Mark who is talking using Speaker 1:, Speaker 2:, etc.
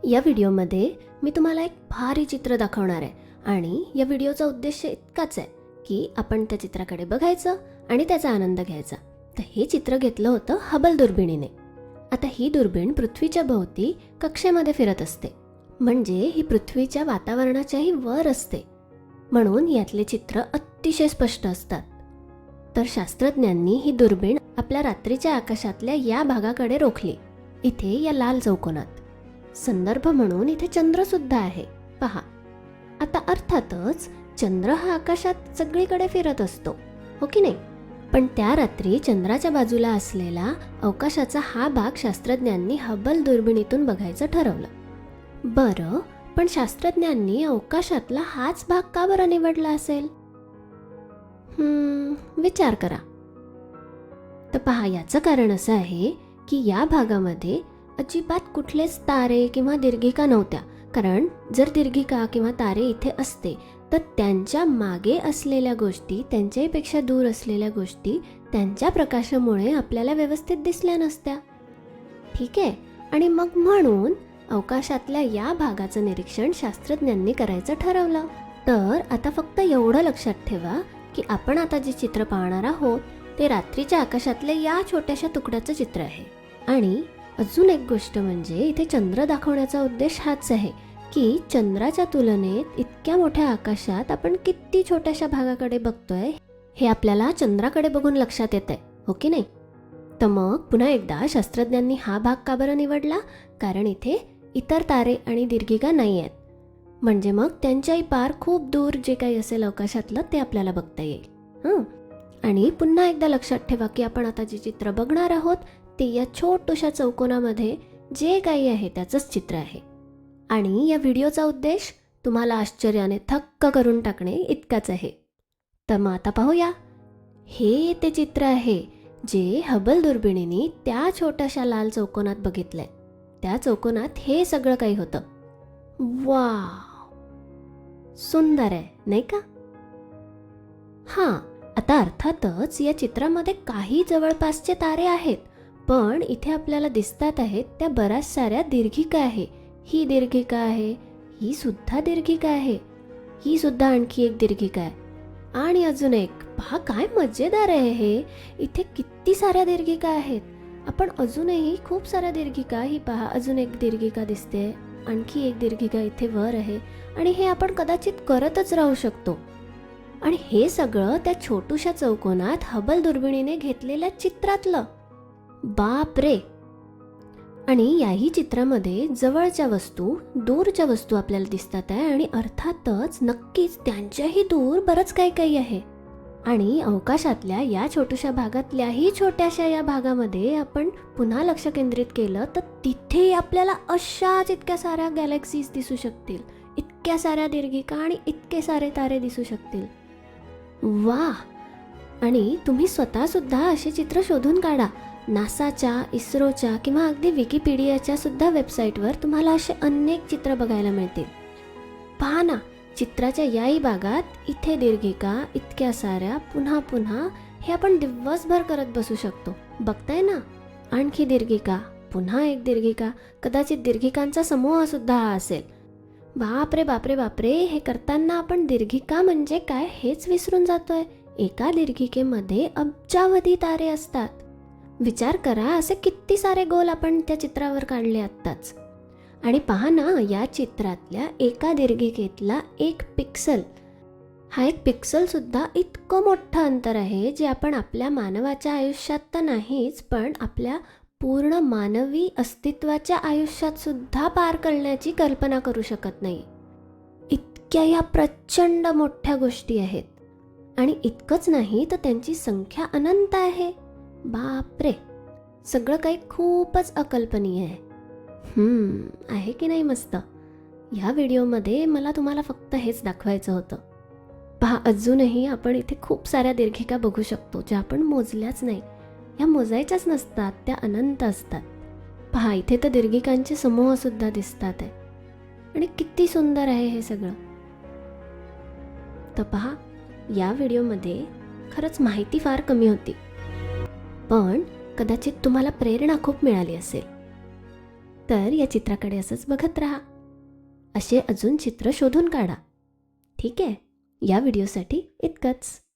Speaker 1: या व्हिडिओमध्ये मी तुम्हाला एक भारी चित्र दाखवणार आहे आणि या व्हिडिओचा उद्देश इतकाच आहे की आपण त्या चित्राकडे बघायचं आणि त्याचा आनंद घ्यायचा. तर हे चित्र घेतलं होतं हबल दुर्बिणीने. आता ही दुर्बीण पृथ्वीच्या भोवती कक्षेमध्ये फिरत असते, म्हणजे ही पृथ्वीच्या वातावरणाच्याही वर असते, म्हणून यातले चित्र अतिशय स्पष्ट असतात. तर शास्त्रज्ञांनी ही दुर्बीण आपल्या रात्रीच्या आकाशातल्या या भागाकडे रोखली, इथे या लाल चौकोनात. संदर्भ म्हणून इथे चंद्र सुद्धा आहे, पहा. आता अर्थातच चंद्र हा आकाशात सगळीकडे फिरत असतो, हो की नाही? पण त्या रात्री चंद्राच्या बाजूला असलेला अवकाशाचा हा भाग शास्त्रज्ञांनी हबल दुर्बिणीतून बघायचं ठरवलं. बरं, पण शास्त्रज्ञांनी अवकाशातला हाच भाग का बरं निवडला असेल? विचार करा. तर पहा, याचं कारण असं आहे की या भागामध्ये अजिबात कुठलेच तारे किंवा दीर्घिका नव्हत्या. कारण जर दीर्घिका किंवा तारे इथे असते तर त्यांच्या मागे असलेल्या गोष्टी, त्यांच्यापेक्षा दूर असलेल्या गोष्टी त्यांच्या प्रकाशामुळे आपल्याला व्यवस्थित दिसल्या नसत्या. ठीक आहे. आणि मग म्हणून अवकाशातल्या या भागाचं निरीक्षण शास्त्रज्ञांनी करायचं ठरवलं. तर आता फक्त एवढं लक्षात ठेवा की आपण आता जे चित्र पाहणार आहोत ते रात्रीच्या आकाशातल्या या छोट्याशा तुकड्याचं चित्र आहे. आणि अजून एक गोष्ट म्हणजे इथे चंद्र दाखवण्याचा उद्देश हाच आहे की चंद्राच्या तुलनेत इतक्या मोठ्या आकाशात आपण किती छोट्याशा भागाकडे बघतोय हे आपल्याला चंद्राकडे बघून लक्षात येतंय, हो की नाही? तर मग पुन्हा एकदा शास्त्रज्ञांनी हा भाग का बरं निवडला? कारण इथे इतर तारे आणि दीर्घिका नाही आहेत, म्हणजे मग त्यांच्याही पार खूप दूर जे काही असेल अवकाशातलं ते आपल्याला बघता येईल. आणि पुन्हा एकदा लक्षात ठेवा की आपण आता जे चित्र बघणार आहोत ते या छोट्याशा चौकोनामध्ये जे काही आहे त्याचंच चित्र आहे. आणि या व्हिडिओचा उद्देश तुम्हाला आश्चर्याने थक्क करून टाकणे इतकाच आहे. तर मग आता पाहूया. हे ते चित्र आहे जे हबल दुर्बिणीने त्या छोट्याशा लाल चौकोनात बघितलंय. त्या चौकोनात हे सगळं काही होतं. वाव, सुंदर आहे नाही का? हां, आता अर्थातच या चित्रामध्ये काही जवळपासचे तारे आहेत, पण इथे आपल्याला दिसतात आहेत त्या बऱ्याच साऱ्या दीर्घिका आहे. ही दीर्घिका आहे, ही सुद्धा दीर्घिका आहे, ही सुद्धा आणखी एक दीर्घिका आहे, आणि अजून एक. पहा काय मजेदार आहे हे. इथे किती साऱ्या दीर्घिका आहेत. आपण अजूनही खूप साऱ्या दीर्घिका, ही पहा अजून एक दीर्घिका दिसते, आणखी एक दीर्घिका इथे वर आहे, आणि हे आपण कदाचित करतच राहू शकतो. आणि हे सगळं त्या छोटूशा चौकोनात हबल दुर्बिणीने घेतलेल्या चित्रातलं. बाप रे. आणि याही चित्रामध्ये जवळच्या वस्तू, दूरच्या वस्तू आपल्याला दिसतात आहे, आणि अर्थातच नक्कीच त्यांच्याही दूर बरंच काही काही आहे. आणि अवकाशातल्या या छोट्याशा भागातल्याही छोट्याशा या भागामध्ये आपण पुन्हा लक्ष केंद्रित केलं तर तिथे आपल्याला अशाच इतक्या साऱ्या गॅलेक्सीज दिसू शकतील, इतक्या साऱ्या दीर्घिका आणि इतके सारे तारे दिसू शकतील. वा. आणि तुम्ही स्वतः सुद्धा असे चित्र शोधून काढा. नासाच्या, इस्रोच्या किंवा अगदी विकिपीडियाच्या सुद्धा वेबसाईटवर तुम्हाला असे अनेक चित्र बघायला मिळतील. पहा ना, चित्राच्या याही भागात इथे दीर्घिका, इतक्या साऱ्या, पुन्हा पुन्हा, हे आपण दिवसभर करत बसू शकतो. बघताय ना, आणखी दीर्घिका, पुन्हा एक दीर्घिका, कदाचित दीर्घिकांचा समूह सुद्धा हा असेल. बापरे बापरे बापरे. हे करताना आपण दीर्घिका म्हणजे काय हेच विसरून जातोय. एका दीर्घिकेमध्ये अब्जावधी तारे असतात. विचार करा, असे किती सारे गोल आपण त्या चित्रावर काढले आत्ताच. आणि पहा ना, या चित्रातल्या एका दीर्घिकेतला एक पिक्सल, हा एक पिक्सल सुद्धा इतकं मोठं अंतर आहे जे आपण आपल्या मानवाच्या आयुष्यात तर नाहीच, पण आपल्या पूर्ण मानवी अस्तित्वाच्या आयुष्यात सुद्धा पार करण्याची कल्पना करू शकत नाही. इतक्या या प्रचंड मोठ्या गोष्टी आहेत. आणि इतकंच नाही तर त्यांची संख्या अनंत आहे. बापरे, सगळं काही खूपच अकल्पनीय आहे. आहे की नाही मस्त? ह्या व्हिडिओमध्ये मला तुम्हाला फक्त हेच दाखवायचं होतं. पहा, अजूनही आपण इथे खूप साऱ्या दीर्घिका बघू शकतो ज्या आपण मोजल्याच नाही. ह्या मोजायच्याच नसतात, त्या अनंत असतात. पहा, इथे तर दीर्घिकांचे समूह सुद्धा दिसतात आहे. आणि किती सुंदर आहे हे सगळं. तर पहा, या व्हिडिओमध्ये खरंच माहिती फार कमी होती, पण कदाचित तुम्हाला प्रेरणा खूप मिळाली असेल. तर या चित्राकडे असंच बघत राहा. असे अजून चित्र शोधून काढा. ठीक आहे, या व्हिडिओसाठी इतकंच.